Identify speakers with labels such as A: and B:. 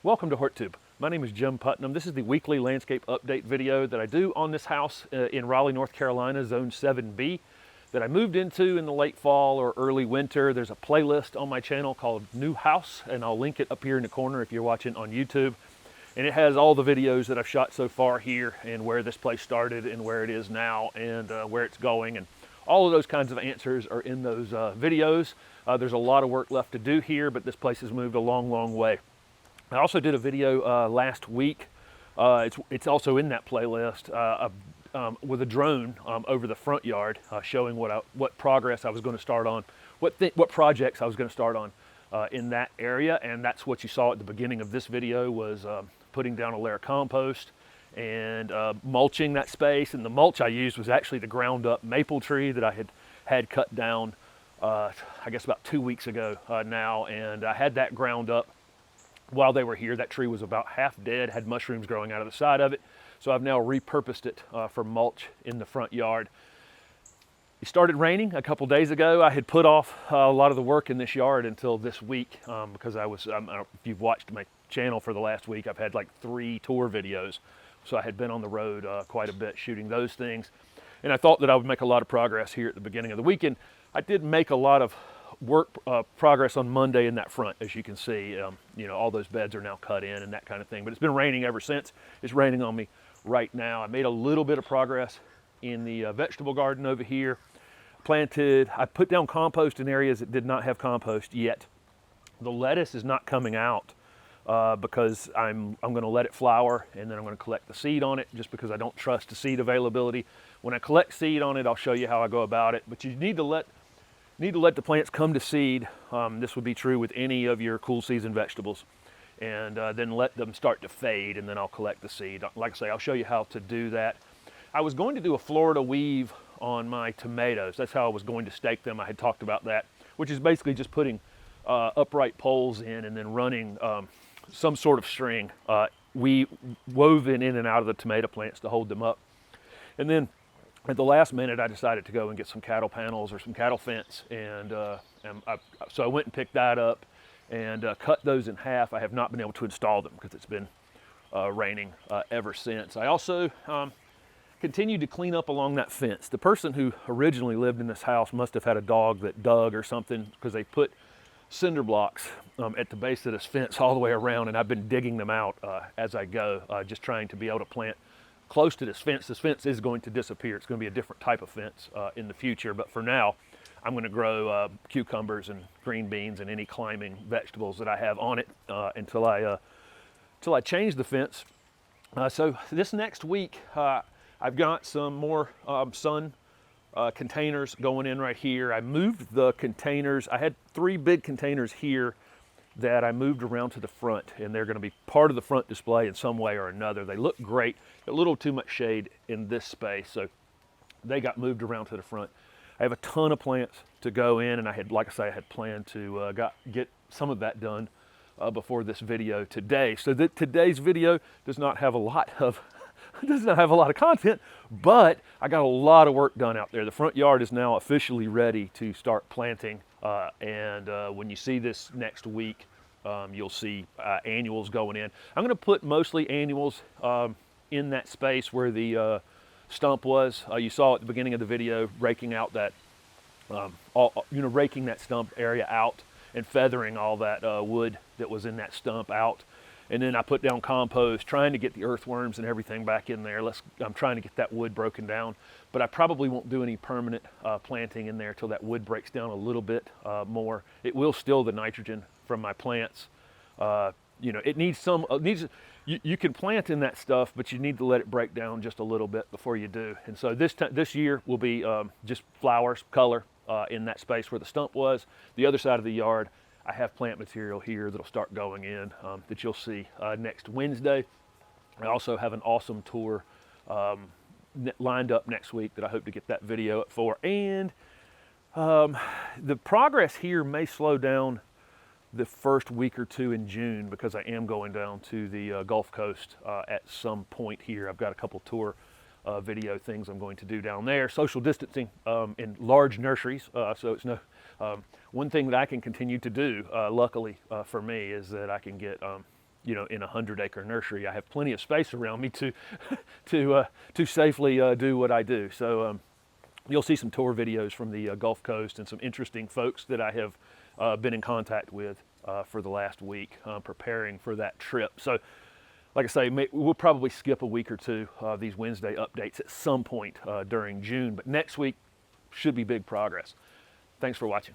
A: Welcome to HortTube. My name is Jim Putnam. This is the weekly landscape update video that I do on this house in Raleigh, North Carolina, Zone 7B, that I moved into in the late fall or early winter. There's a playlist on my channel called New House, and I'll link it up here in the corner if you're watching on YouTube. And it has all the videos that I've shot so far here and where this place started and where it is now and where it's going. And all of those kinds of answers are in those videos. There's a lot of work left to do here, but this place has moved a long, long way. I also did a video last week. It's also in that playlist with a drone over the front yard, showing what progress I was going to start on, what projects I was going to start on in that area. And that's what you saw at the beginning of this video, was putting down a layer of compost and mulching that space. And the mulch I used was actually the ground up maple tree that I had cut down I guess about 2 weeks ago now, and I had that ground up while they were here. That tree was about half dead, had mushrooms growing out of the side of it. So I've now repurposed it for mulch in the front yard. It started raining a couple days ago. I had put off a lot of the work in this yard until this week because I don't know if you've watched my channel for the last week, I've had like 3 tour videos. So I had been on the road quite a bit shooting those things. And I thought that I would make a lot of progress here at the beginning of the weekend. I did make a lot of progress on Monday in that front, as you can see. All those beds are now cut in and that kind of thing, but it's been raining ever since. It's raining on me right now. I made a little bit of progress in the vegetable garden over here. I put down compost in areas that did not have compost yet. The lettuce is not coming out because I'm going to let it flower, and then I'm going to collect the seed on it, just because I don't trust the seed availability. When I collect seed on it, I'll show you how I go about it, but you need to let the plants come to seed. This would be true with any of your cool season vegetables. And then let them start to fade, and then I'll collect the seed. Like I say, I'll show you how to do that. I was going to do a Florida weave on my tomatoes. That's how I was going to stake them. I had talked about that, which is basically just putting upright poles in and then running some sort of string woven in and out of the tomato plants to hold them up. And then at the last minute, I decided to go and get some cattle panels or some cattle fence, so I went and picked that up and cut those in half. I have not been able to install them because it's been raining ever since. I also continued to clean up along that fence. The person who originally lived in this house must have had a dog that dug or something, because they put cinder blocks at the base of this fence all the way around, and I've been digging them out as I go, just trying to be able to plant close to this fence. This fence is going to disappear. It's going to be a different type of fence in the future, but for now, I'm going to grow cucumbers and green beans and any climbing vegetables that I have on it until I change the fence. So this next week, I've got some more sun containers going in right here. I moved the containers. I had 3 big containers here that I moved around to the front, and they're going to be part of the front display in some way or another. They look great. A little too much shade in this space, so they got moved around to the front. I have a ton of plants to go in, and I had planned to get some of that done before this video today. So today's video does not have a lot of content, but I got a lot of work done out there. The front yard is now officially ready to start planting, and when you see this next week, you'll see annuals going in. I'm going to put mostly annuals in that space where the stump was. You saw at the beginning of the video, raking out that, raking that stump area out and feathering all that wood that was in that stump out. And then I put down compost, trying to get the earthworms and everything back in there. I'm trying to get that wood broken down, but I probably won't do any permanent planting in there till that wood breaks down a little bit more. It will still the nitrogen from my plants. It needs you can plant in that stuff, but you need to let it break down just a little bit before you do. And so this year will be just flowers, color in that space where the stump was. The other side of the yard, I have plant material here that'll start going in that you'll see next Wednesday. I also have an awesome tour lined up next week that I hope to get that video up for. And the progress here may slow down the first week or 2 in June, because I am going down to the Gulf Coast at some point here. I've got a couple tour video things I'm going to do down there. Social distancing in large nurseries, so it's one thing that I can continue to do, luckily for me, is that I can get in a 100-acre nursery. I have plenty of space around me to to safely do what I do. So you'll see some tour videos from the Gulf Coast and some interesting folks that I have been in contact with for the last week preparing for that trip. So like I say, we'll probably skip a week or two of these Wednesday updates at some point during June, but next week should be big progress. Thanks for watching.